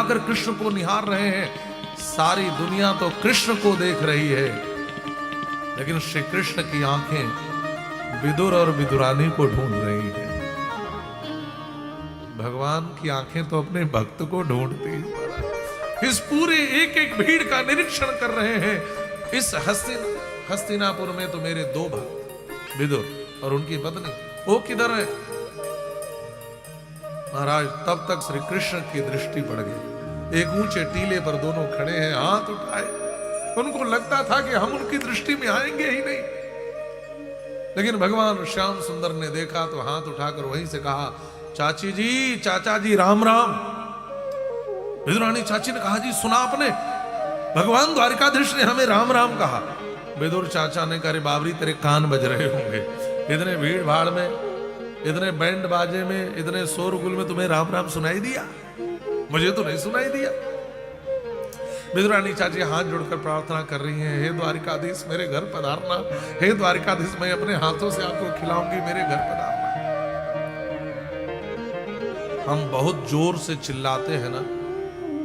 जाकर कृष्ण को निहार रहे हैं। सारी दुनिया तो कृष्ण को देख रही है, लेकिन श्री कृष्ण की आंखें विदुर और विदुरानी को ढूंढ रही है। भगवान की आंखें तो अपने भक्त को ढूंढती है। इस पूरे एक एक भीड़ का निरीक्षण कर रहे हैं। इस हस्तिनापुर में तो मेरे दो भक्त विदुर और उनकी पत्नी, वो किधर है? महाराज तब तक श्री कृष्ण की दृष्टि पड़ गई। एक ऊंचे टीले पर दोनों खड़े हैं, हाथ उठाए। उनको लगता था कि हम उनकी दृष्टि में आएंगे ही नहीं, लेकिन भगवान श्याम सुंदर ने देखा तो हाथ उठाकर वहीं से कहा, चाची जी, चाचा जी, राम राम। विदुरानी चाची ने कहा, जी सुना आपने? भगवान द्वारिकाधीश ने हमें राम राम कहा। विदुर चाचा ने कहा, बाबरी तेरे कान बज रहे होंगे, इतने भीड़ भाड़ में, इतने बैंड बाजे में, इतने शोरगुल में तुम्हें राम राम सुनाई दिया? मुझे तो नहीं सुनाई दिया। विदुरानी चाची हाथ जोड़कर प्रार्थना कर रही हैं, हे द्वारिकाधीश मेरे घर पधारना, हे द्वारिकाधीश मैं अपने हाथों से आपको खिलाऊंगी, मेरे घर पधारना। हम बहुत जोर से चिल्लाते हैं ना,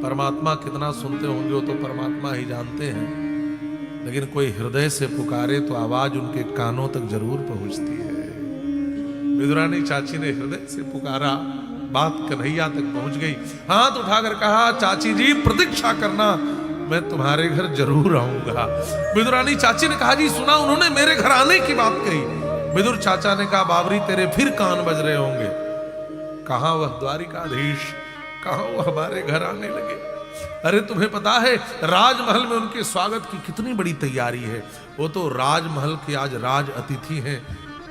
परमात्मा कितना सुनते होंगे वो तो परमात्मा ही जानते हैं, लेकिन कोई हृदय से पुकारे तो आवाज उनके कानों तक जरूर पहुंचती है। विदुरानी चाची ने हृदय से पुकारा, बात कन्हैया तक पहुंच गई। हाथ उठाकर कहा, चाची जी प्रतीक्षा करना, मैं तुम्हारे घर जरूर आऊंगा। विदुरानी चाची ने कहा, जी सुना उन्होंने मेरे घर आने की बात कही। विदुर चाचा ने कहा, बाबरी तेरे फिर कान बज रहे होंगे, कहां वह द्वारिकाधीश, कहां वो हमारे घर आने लगे। अरे तुम्हें पता है राजमहल में उनके स्वागत की कितनी बड़ी तैयारी है। वो तो राजमहल के आज राज अतिथि हैं,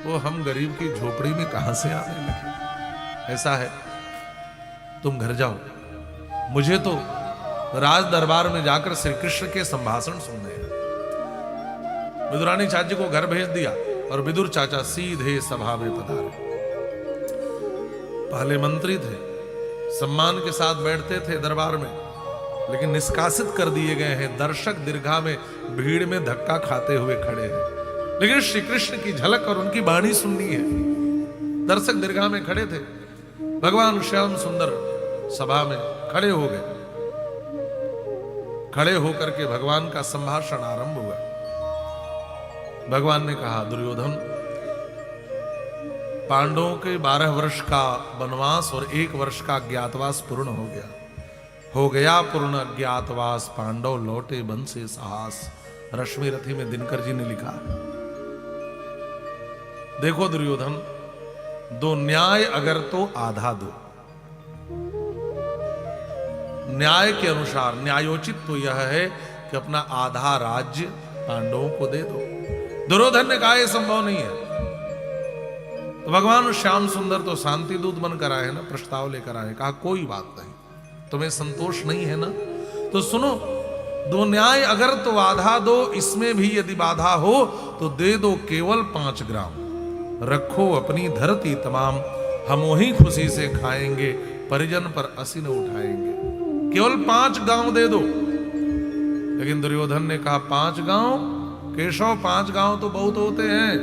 वो हम गरीब की झोपड़ी में कहां से आने लगे। ऐसा है तुम घर जाओ, मुझे तो राज दरबार में जाकर श्री कृष्ण के संभाषण सुनने हैं। विदुरानी चाची को घर भेज दिया और विदुर चाचा सीधे सभा में पधारे। पहले मंत्री थे, सम्मान के साथ बैठते थे दरबार में, लेकिन निष्कासित कर दिए गए हैं। दर्शक दीर्घा में भीड़ में धक्का खाते हुए खड़े हैं, लेकिन श्री कृष्ण की झलक और उनकी वाणी सुननी है। दर्शक दीर्घा में खड़े थे। भगवान श्याम सुंदर सभा में खड़े हो गए। खड़े होकर के भगवान का संभाषण आरंभ हुआ। भगवान ने कहा, दुर्योधन, पांडवों के 12 वर्ष का वनवास और 1 वर्ष का ज्ञातवास पूर्ण हो गया पूर्ण ज्ञातवास, पांडव लौटे वन से साहस। रश्मि रथी में दिनकर जी ने लिखा। देखो दुर्योधन, दो न्याय अगर तो आधा दो। न्याय के अनुसार न्यायोचित तो यह है कि अपना आधा राज्य पांडवों को दे दो। दुर्योधन ने कहा यह संभव नहीं है। तो भगवान श्याम सुंदर तो शांति दूत बनकर आए ना, प्रस्ताव लेकर आए। कहा कोई बात नहीं, तुम्हें संतोष नहीं है ना, तो सुनो, दो न्याय अगर तो आधा दो, इसमें भी यदि बाधा हो तो दे दो केवल 5 ग्राम। रखो अपनी धरती तमाम, हम वही खुशी से खाएंगे, परिजन पर असी न उठाएंगे। केवल 5 गांव दे दो। लेकिन दुर्योधन ने कहा 5 गांव? केशव 5 गांव तो बहुत होते हैं।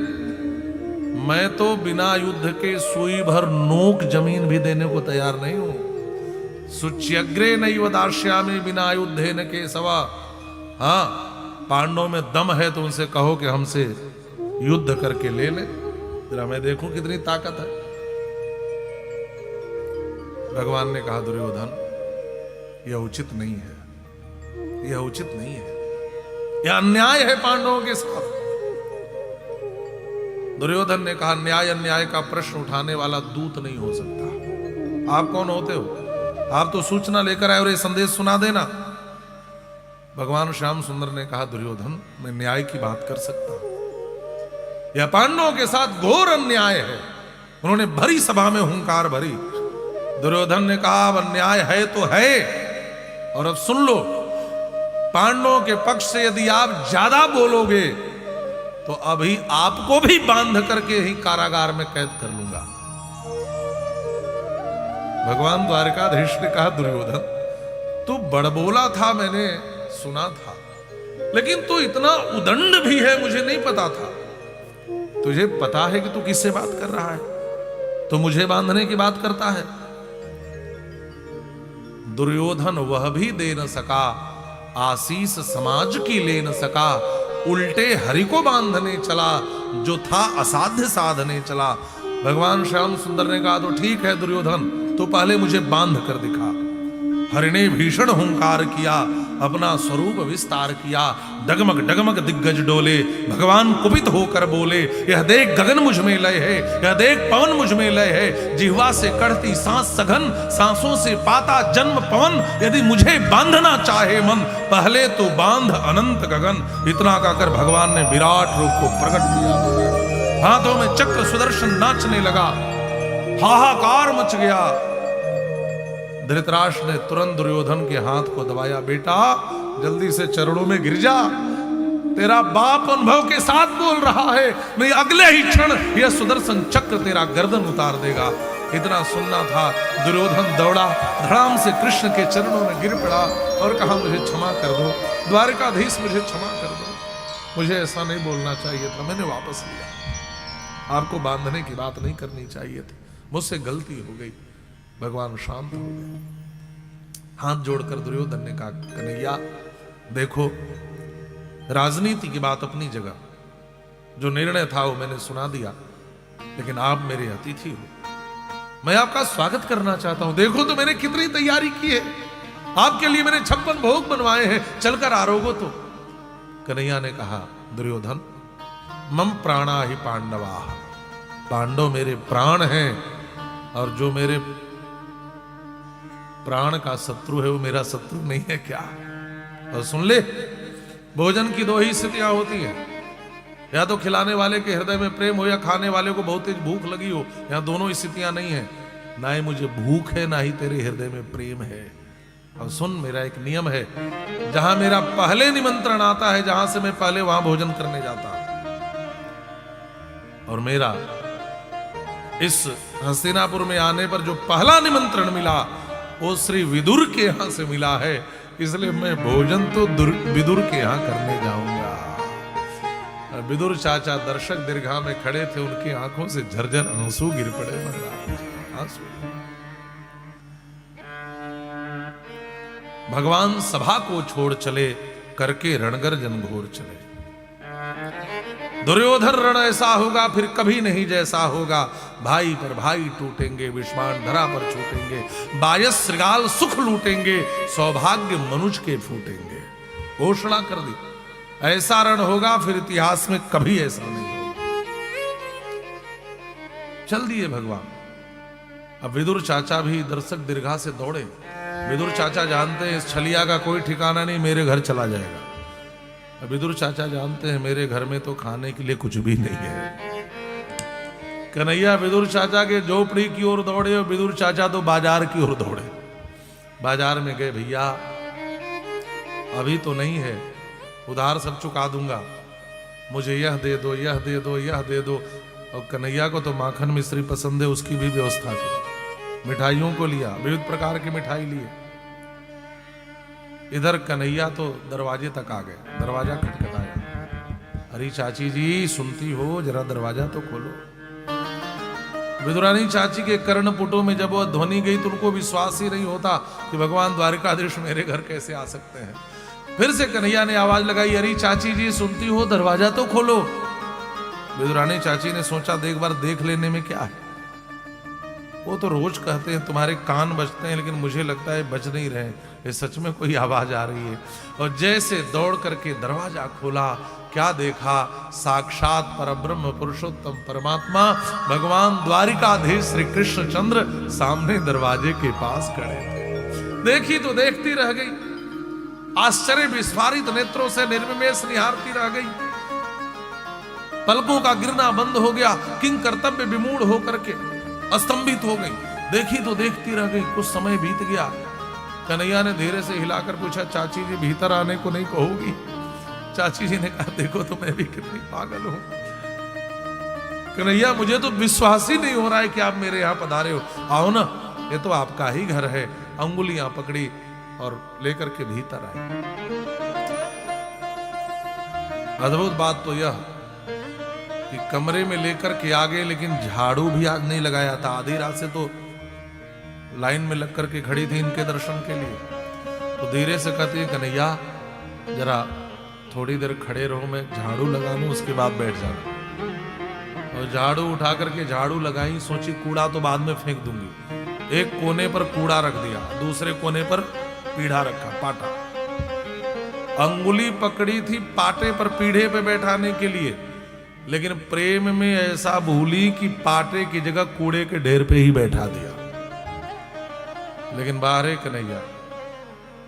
मैं तो बिना युद्ध के सुई भर नोक जमीन भी देने को तैयार नहीं हूं। सुच्यग्रे नैव दास्यामि बिना युद्धे न केशवा। हाँ, पांडवों में दम है तो उनसे कहो कि हमसे युद्ध करके ले ले, जरा मैं देखूं कितनी ताकत है। भगवान ने कहा, दुर्योधन यह उचित नहीं है, यह उचित नहीं है, यह अन्याय है पांडवों के साथ। दुर्योधन ने कहा, न्याय अन्याय का प्रश्न उठाने वाला दूत नहीं हो सकता। आप कौन होते हो? आप तो सूचना लेकर आए और ये संदेश सुना देना। भगवान श्याम सुंदर ने कहा, दुर्योधन मैं न्याय की बात कर सकता हूं, यह पांडवों के साथ घोर अन्याय है। उन्होंने भरी सभा में हुंकार भरी। दुर्योधन ने कहा, अब अन्याय है तो है, और अब सुन लो, पांडवों के पक्ष से यदि आप ज्यादा बोलोगे तो अभी आपको भी बांध करके ही कारागार में कैद कर लूंगा। भगवान द्वारिकाधीश ने कहा, दुर्योधन तू बड़बोला था, मैंने सुना था, लेकिन तू इतना उदंड भी है मुझे नहीं पता था। तुझे पता है कि तू किससे बात कर रहा है? तो मुझे बांधने की बात करता है। दुर्योधन वह भी दे न सका, आशीष समाज की ले न सका, उल्टे हरि को बांधने चला, जो था असाध्य साधने चला। भगवान श्याम सुंदर ने कहा तो ठीक है दुर्योधन, तो पहले मुझे बांध कर दिखा। हरि ने भीषण हुंकार किया, अपना स्वरूप विस्तार किया, डगमग डगमग दिग्गज डोले। भगवान कुपित होकर बोले, यह देख गगन मुझ में लय है, यह देख पवन मुझ में लय है। जिह्वा से कढ़ती सांस सघन, सांसों से पाता जन्म पवन। यदि मुझे बांधना चाहे मन, पहले तो बांध अनंत गगन। इतना कहकर भगवान ने विराट रूप को प्रकट किया। हाथों में चक्र सुदर्शन नाचने लगा, हाहाकार मच गया। धृतराष्ट्र ने तुरंत दुर्योधन के हाथ को दबाया, बेटा जल्दी से चरणों में गिर जा, तेरा बाप अनुभव के साथ बोल रहा है, नहीं अगले ही क्षण यह सुदर्शन चक्र तेरा गर्दन उतार देगा। इतना सुनना था, दुर्योधन दौड़ा, धड़ाम से कृष्ण के चरणों में गिर पड़ा और कहा मुझे क्षमा कर दो, द्वारकाधीश मुझे क्षमा कर दो, मुझे ऐसा नहीं बोलना चाहिए था, मैंने वापस लिया, आपको बांधने की बात नहीं करनी चाहिए थी, मुझसे गलती हो गई। भगवान शांत हो गए। हाथ जोड़कर दुर्योधन ने कहा, कन्हैया देखो, राजनीति की बात अपनी जगह, जो निर्णय था वो मैंने सुना दिया, लेकिन आप मेरे अतिथि हो, मैं आपका स्वागत करना चाहता हूं। देखो तो मैंने कितनी तैयारी की है, आपके लिए मैंने 56 भोग बनवाए हैं, चलकर आरोगो तो। कन्हैया ने कहा, दुर्योधन मम प्राणा ही पांडवा, पांडव मेरे प्राण हैं, और जो मेरे प्राण का शत्रु है वो मेरा शत्रु नहीं है क्या? और सुन ले, भोजन की दो ही स्थितियां होती हैं, या तो खिलाने वाले के हृदय में प्रेम हो, या खाने वाले को बहुत तेज भूख लगी हो। यहाँ दोनों स्थितियां नहीं है, ना ही मुझे भूख है, ना ही तेरे हृदय में प्रेम है। और सुन, मेरा एक नियम है, जहां मेरा पहले निमंत्रण आता है, जहां से मैं पहले वहां भोजन करने जाता हूं। और मेरा इस हस्तिनापुर में आने पर जो पहला निमंत्रण मिला वो श्री विदुर के यहां से मिला है, इसलिए मैं भोजन तो विदुर के यहां करने जाऊंगा। विदुर चाचा दर्शक दीर्घा में खड़े थे, उनकी आंखों से झरझर आंसू गिर पड़े, आंसू। भगवान सभा को छोड़ चले, करके रणगर्जन घोर चले। दुर्योधन रण ऐसा होगा फिर कभी नहीं जैसा होगा, भाई पर भाई टूटेंगे, विष्माण धरा पर छूटेंगे, बायस श्रृगाल सुख लूटेंगे, सौभाग्य मनुज के फूटेंगे। घोषणा कर दी, ऐसा रण होगा फिर इतिहास में कभी ऐसा नहीं होगा। चल दिए भगवान। अब विदुर चाचा भी दर्शक दीर्घा से दौड़े। विदुर चाचा जानते हैं इस छलिया का कोई ठिकाना नहीं, मेरे घर चला जाएगा। विदुर चाचा जानते हैं मेरे घर में तो खाने के लिए कुछ भी नहीं है। कन्हैया विदुर चाचा के झोपड़ी की ओर दौड़े, और विदुर चाचा तो बाजार की ओर दौड़े। बाजार में गए, भैया अभी तो नहीं है, उधार सब चुका दूंगा, मुझे यह दे दो, यह दे दो, यह दे दो। और कन्हैया को तो माखन मिश्री पसंद है, उसकी भी व्यवस्था की। मिठाइयों को लिया, विविध प्रकार की मिठाई लिए। इधर कन्हैया तो दरवाजे तक आ गए, दरवाजा खटखटाया। अरे चाची जी सुनती हो, जरा दरवाजा तो खोलो। विदुरानी चाची के कर्णपुटों में जब वह ध्वनि गई तो उनको विश्वास ही नहीं होता कि भगवान द्वारकाधीश मेरे घर कैसे आ सकते हैं। फिर से कन्हैया ने आवाज लगाई, अरे चाची जी सुनती हो, दरवाजा तो खोलो। विदुरानी चाची ने सोचा एक बार देख लेने में क्या है, वो तो रोज कहते हैं तुम्हारे कान बजते हैं, लेकिन मुझे लगता है बज नहीं रहे, ये सच में कोई आवाज आ रही है। और जैसे दौड़ करके दरवाजा खोला, क्या देखा, साक्षात परब्रह्म पुरुषोत्तम परमात्मा भगवान द्वारिकाधीश श्री कृष्णचंद्र सामने दरवाजे के पास खड़े थे। देखी तो देखती रह गई, आश्चर्य विस्फारित नेत्रों से निर्विमेष निहारती रह गई। पलकों का गिरना बंद हो गया, किंग कर्तव्य विमूढ़ होकर के अस्तंभित हो गई। देखी तो देखती रह गई। कुछ समय बीत गया, कन्हैया ने धीरे से हिलाकर पूछा, चाची जी भीतर आने को नहीं कहोगी? चाची जी ने कहा, देखो तो मैं भी कितनी पागल हूं कन्हैया, मुझे तो विश्वास ही नहीं हो रहा है कि आप मेरे यहां पधारे हो। आओ ना, ये तो आपका ही घर है। अंगुलियां पकड़ी और लेकर के भीतर आए। अद्भुत बात तो यह कि कमरे में लेकर के आ गए, लेकिन झाड़ू भी आज नहीं लगाया था। आधी रात से तो लाइन में लग करके खड़ी थी इनके दर्शन के लिए। तो धीरे से कहती है, कन्हैया जरा थोड़ी देर खड़े रहो, मैं झाड़ू लगा लूं, उसके बाद बैठ जाना। और झाड़ू उठा करके झाड़ू लगाई, सोची कूड़ा तो बाद में फेंक दूंगी। एक कोने पर कूड़ा रख दिया, दूसरे कोने पर पीढ़ा रखा, पाटा। अंगुली पकड़ी थी पाटे पर पीढ़े पे बैठाने के लिए, लेकिन प्रेम में ऐसा भूली कि पाटे की जगह कूड़े के ढेर पे ही बैठा दिया। लेकिन बाहर कन्हैया,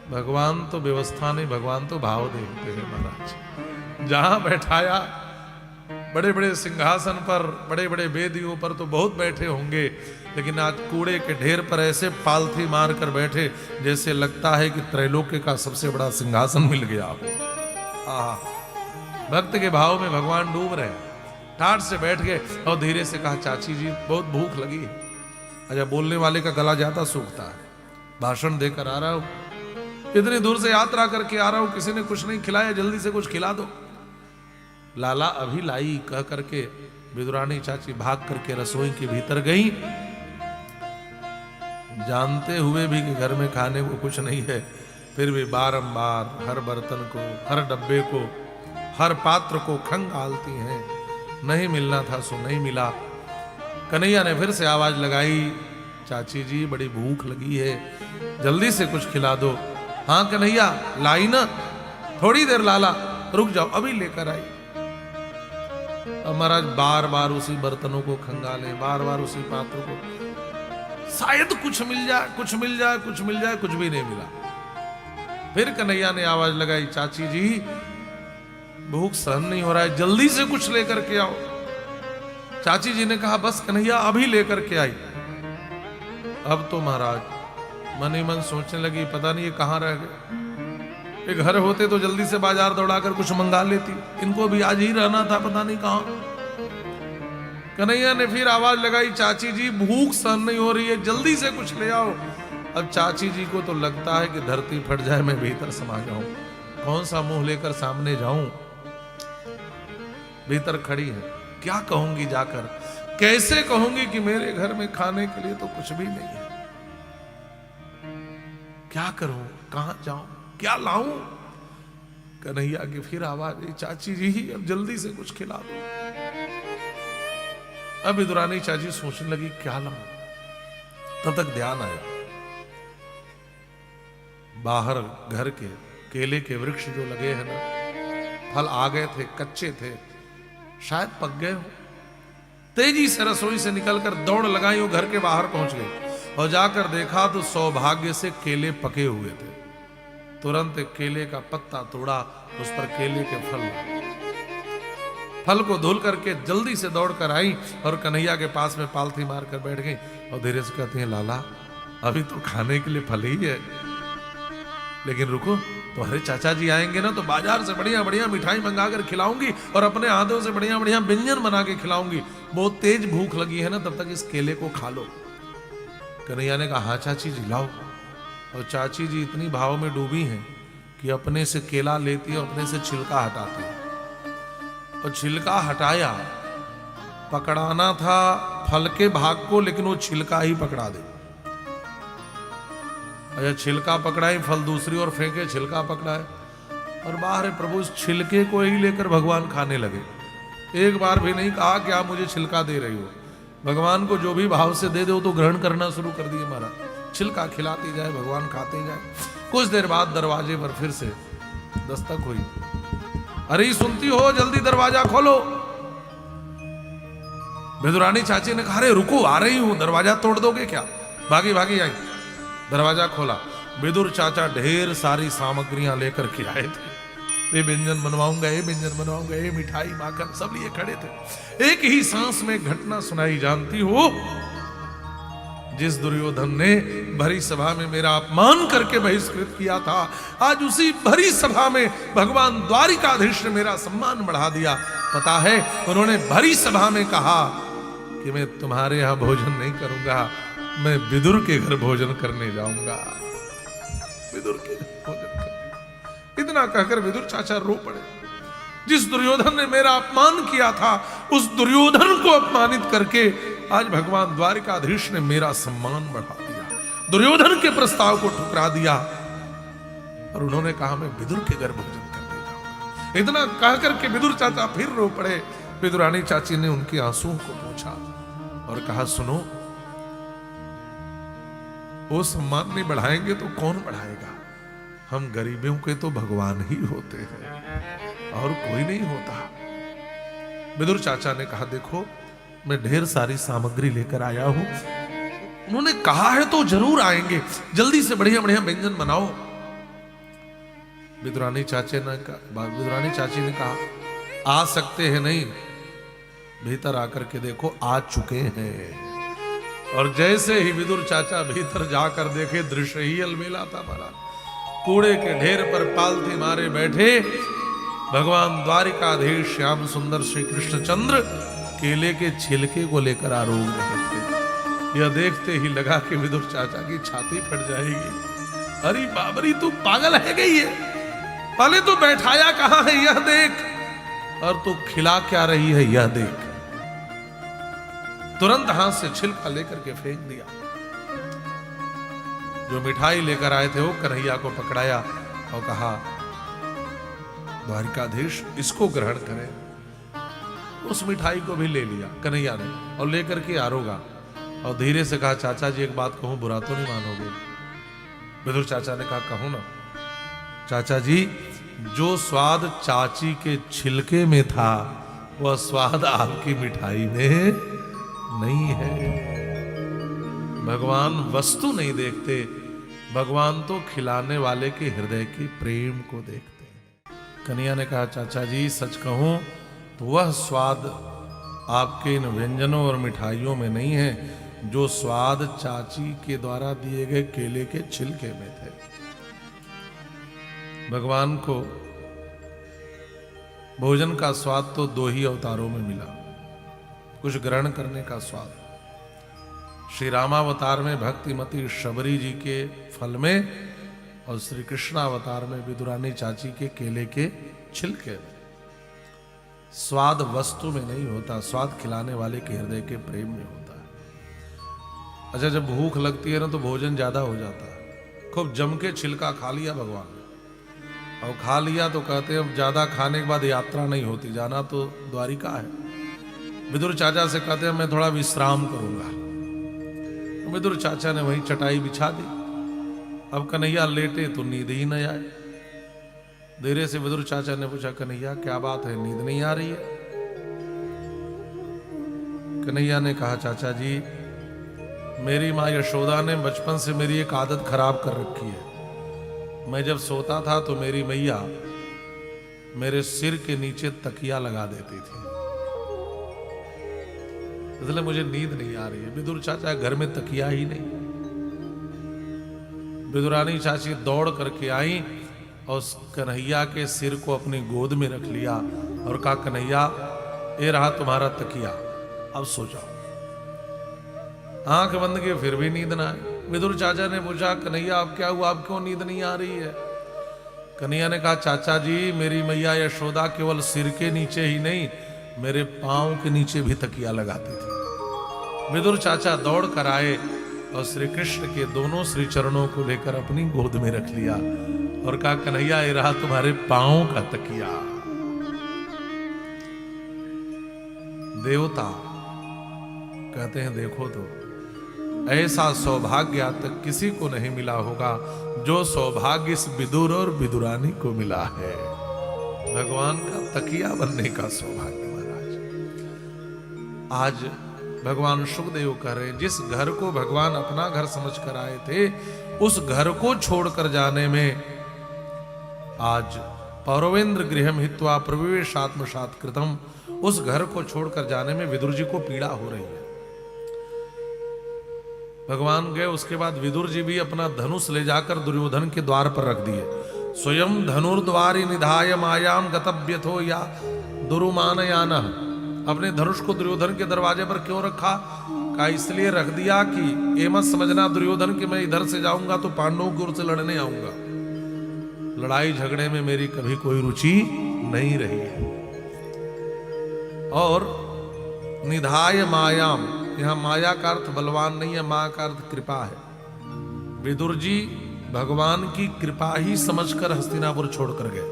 भगवान तो व्यवस्था नहीं, भगवान तो भाव देखते हैं महाराज। जहां बैठाया, बड़े बड़े सिंहासन पर, बड़े बड़े वेदियों पर तो बहुत बैठे होंगे, लेकिन आज कूड़े के ढेर पर ऐसे पालथी मार कर बैठे जैसे लगता है कि त्रैलोक्य का सबसे बड़ा सिंहासन मिल गया हो। भक्त के भाव में भगवान डूब रहे, ठाठ से बैठ गए और धीरे से कहा, चाची जी बहुत भूख लगी है। अच्छा, बोलने वाले का गला ज्यादा सूखता है, भाषण देकर आ रहा हूं, इतनी दूर से यात्रा करके आ रहा हूं, किसी ने कुछ नहीं खिलाया, जल्दी से कुछ खिला दो। लाला अभी लाई कह करके विदुरानी चाची भाग करके रसोई के भीतर गई, जानते हुए भी कि घर में खाने को कुछ नहीं है, फिर भी बारंबार हर बर्तन को, हर डब्बे को, हर पात्र को खंगालती हैं। नहीं मिलना था सो नहीं मिला। कन्हैया ने फिर से आवाज लगाई, चाची जी बड़ी भूख लगी है, जल्दी से कुछ खिला दो। हाँ कन्हैया लाई ना, थोड़ी देर लाला रुक जाओ, अभी लेकर आई। अब महाराज बार बार उसी बर्तनों को खंगाले, बार बार उसी पात्र को, शायद कुछ मिल जाए, कुछ मिल जाए, कुछ मिल जाए, कुछ भी नहीं मिला। फिर कन्हैया ने आवाज लगाई, चाची जी भूख सहन नहीं हो रहा है, जल्दी से कुछ लेकर के आओ। चाची जी ने कहा, बस कन्हैया अभी लेकर के आई। अब तो महाराज मन ही मन सोचने लगी, पता नहीं ये कहां रह गए, ये घर होते तो जल्दी से बाजार दौड़ाकर कुछ मंगा लेती, इनको भी आज ही रहना था, पता नहीं कहां। कन्हैया ने फिर आवाज लगाई, चाची जी भूख सहन नहीं हो रही है, जल्दी से कुछ ले आओ। अब चाची जी को तो लगता है कि धरती फट जाए, मैं भीतर समा जाऊं, कौन सा मुंह लेकर सामने जाऊं। भीतर खड़ी है, क्या कहूंगी जाकर, कैसे कहूंगी कि मेरे घर में खाने के लिए तो कुछ भी नहीं है, क्या करूं, कहां जाऊं, क्या लाऊं। कन्हैया की फिर आवाज, चाची जी अब जल्दी से कुछ खिला दो। अब विदुरानी चाची सोचने लगी क्या लाऊं। तब तक ध्यान आया, बाहर घर के केले के वृक्ष जो लगे हैं ना, फल आ गए थे, कच्चे थे, शायद पक गए हो। तेजी से रसोई से निकलकर दौड़ लगाई, वो घर के बाहर पहुंच गई और जाकर देखा तो सौभाग्य से केले पके हुए थे। तुरंत एक केले का पत्ता तोड़ा, उस पर केले के फल को धुल करके जल्दी से दौड़कर आई और कन्हैया के पास में पालथी मार कर बैठ गई और धीरे से कहती है, लाला अभी तो खाने के लिए फल ही है, लेकिन रुको, तुम्हारे चाचा जी आएंगे ना तो बाजार से बढ़िया बढ़िया मिठाई मंगा कर खिलाऊंगी और अपने हाथों से बढ़िया बढ़िया व्यंजन बना के खिलाऊंगी। बहुत तेज भूख लगी है ना, तब तक इस केले को खा लो। कन्हैया ने कहा, हाँ चाची जी लाओ। और चाची जी इतनी भाव में डूबी हैं कि अपने से केला लेती है, अपने से छिलका हटाती है। और छिलका हटाया, पकड़ाना था फल के भाग को, लेकिन वो छिलका ही पकड़ा दे। अच्छा, छिलका पकड़ाई, फल दूसरी ओर फेंके, छिलका पकड़ाए और बाहर प्रभु इस छिलके को ही लेकर भगवान खाने लगे। एक बार भी नहीं कहा कि आप मुझे छिलका दे रही हो। भगवान को जो भी भाव से दे दो तो ग्रहण करना शुरू कर दिए महाराज। छिलका खिलाती जाए, भगवान खाते जाए। कुछ देर बाद दरवाजे पर फिर से दस्तक हुई। अरे सुनती हो, जल्दी दरवाजा खोलो। विदुरानी चाची ने कहा, अरे रुको आ रही हूं, दरवाजा तोड़ दोगे क्या। भागी भागी आई, दरवाजा खोला। विदुर चाचा ढेर सारी सामग्रियां लेकर के आए थे। ये व्यंजन बनवाऊंगा, ये व्यंजन बनवाऊंगा, ये मिठाई माखन सब लिए खड़े थे। एक ही सांस में घटना सुनाई, जानती हो, जिस दुर्योधन ने भरी सभा में मेरा अपमान करके बहिष्कृत किया था, आज उसी भरी सभा में भगवान द्वारिकाधीश ने मेरा सम्मान बढ़ा दिया। पता है, उन्होंने भरी सभा में कहा कि मैं तुम्हारे यहां भोजन नहीं करूंगा, मैं विदुर के घर भोजन करने जाऊंगा। विदुर के घर भोजन करने, इतना कहकर विदुर चाचा रो पड़े। जिस दुर्योधन ने मेरा अपमान किया था, उस दुर्योधन को अपमानित करके आज भगवान द्वारिकाधीश ने मेरा सम्मान बढ़ा दिया। दुर्योधन के प्रस्ताव को ठुकरा दिया और उन्होंने कहा मैं विदुर के घर भोजन करने जाऊंगा। इतना कह करके विदुर चाचा फिर रो पड़े। विदुरानी चाची ने उनके आंसुओं को पोंछा और कहा सुनो, वो सम्मान नहीं बढ़ाएंगे तो कौन बढ़ाएगा? हम गरीबों के तो भगवान ही होते हैं और कोई नहीं होता। विदुर चाचा ने कहा देखो मैं ढेर सारी सामग्री लेकर आया हूं, उन्होंने कहा है तो जरूर आएंगे, जल्दी से बढ़िया बढ़िया व्यंजन बनाओ। विदुरानी चाची ने कहा आ सकते हैं नहीं, भीतर आकर के देखो आ चुके हैं। और जैसे ही विदुर चाचा भीतर जाकर देखे दृश्य ही अलबेला था महाराज। कूड़े के ढेर पर पालथी मारे बैठे भगवान द्वारिकाधीश श्याम सुंदर श्री कृष्णचंद्र केले के छिलके को लेकर आरोग रहे थे। यह देखते ही लगा कि विदुर चाचा की छाती फट जाएगी। अरे बाबरी तू पागल है गई है, पहले तू बैठाया कहां है यह देख, और तू खिला क्या रही है यह देख। तुरंत हाथ से छिलका लेकर के फेंक दिया। जो मिठाई लेकर आए थे वो कन्हैया को पकड़ाया और कहा द्वारिकाधीश इसको ग्रहण करें। उस मिठाई को भी ले लिया कन्हैया ने और लेकर के आरोगा और धीरे से कहा चाचा जी एक बात कहूं, बुरा तो नहीं मानोगे? विदुर चाचा ने कहा कहूं ना। चाचा जी जो स्वाद चाची के छिलके में था वह स्वाद आपकी मिठाई में नहीं है। भगवान वस्तु नहीं देखते, भगवान तो खिलाने वाले के हृदय के प्रेम को देखते हैं। कन्हैया ने कहा चाचा जी सच कहूं तो वह स्वाद आपके इन व्यंजनों और मिठाइयों में नहीं है जो स्वाद चाची के द्वारा दिए गए केले के छिलके में थे। भगवान को भोजन का स्वाद तो दो ही अवतारों में मिला, कुछ ग्रहण करने का स्वाद श्री रामावतार में भक्तिमती शबरी जी के फल में और श्री कृष्णावतार में विदुरानी चाची के केले के छिलके में। स्वाद वस्तु में नहीं होता, स्वाद खिलाने वाले के हृदय के प्रेम में होता है। अच्छा जब भूख लगती है ना तो भोजन ज्यादा हो जाता है। खूब जम के छिलका खा लिया भगवान ने, और खा लिया तो कहते हैं अब ज्यादा खाने के बाद यात्रा नहीं होती, जाना तो द्वारिका है। विदुर चाचा से कहते हैं मैं थोड़ा विश्राम करूंगा। विदुर चाचा ने वहीं चटाई बिछा दी। अब कन्हैया लेटे तो नींद ही न आए। धीरे से विदुर चाचा ने पूछा कन्हैया क्या बात है, नींद नहीं आ रही है? कन्हैया ने कहा चाचा जी मेरी माँ यशोदा ने बचपन से मेरी एक आदत खराब कर रखी है। मैं जब सोता था तो मेरी मैया मेरे सिर के नीचे तकिया लगा देती थी, इसलिए मुझे नींद नहीं आ रही है। विदुर चाचा घर में तकिया ही नहीं। विदुरानी चाची दौड़ करके आई और कन्हैया के सिर को अपनी गोद में रख लिया और कहा कन्हैया ये रहा तुम्हारा तकिया, अब सो जाओ। आंख बंद के फिर भी नींद ना आई। विदुर चाचा ने पूछा कन्हैया अब क्या हुआ, अब क्यों नींद नहीं आ रही है? कन्हैया ने कहा चाचा जी मेरी मैया यशोदा केवल सिर के नीचे ही नहीं मेरे पांव के नीचे भी तकिया लगाती थी। विदुर चाचा दौड़ कर आए और श्री कृष्ण के दोनों श्री चरणों को लेकर अपनी गोद में रख लिया और कहा कन्हैया ये रहा तुम्हारे पांव का तकिया। देवता कहते हैं देखो तो ऐसा सौभाग्य आज तक किसी को नहीं मिला होगा जो सौभाग्य इस विदुर और विदुरानी को मिला है। भगवान का तकिया बनने का सौभाग्य महाराज। आज भगवान सुखदेव कह रहे हैं जिस घर को भगवान अपना घर समझ कर आए थे उस घर को छोड़कर जाने में आज पौरवेंद्र गृहम हित्वा प्रविवेशात्मसात् कृतम, उस घर को छोड़कर जाने में विदुर जी को पीड़ा हो रही है। भगवान गए, उसके बाद विदुर जी भी अपना धनुष ले जाकर दुर्योधन के द्वार पर रख दिए। स्वयं धनुर्द्वारि निधाय मायाम गतव्यथो या दुरुमानयान। अपने धनुष को दुर्योधन के दरवाजे पर क्यों रखा? कहा इसलिए रख दिया कि ये मत समझना दुर्योधन कि मैं इधर से जाऊंगा तो पांडवों की ओर से लड़ने आऊंगा। लड़ाई झगड़े में मेरी कभी कोई रुचि नहीं रही है। और निधाय मायाम, यहां माया का अर्थ बलवान नहीं है, मां का अर्थ कृपा है। विदुर जी भगवान की कृपा ही समझकर हस्तिनापुर छोड़कर गए।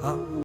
हाँ,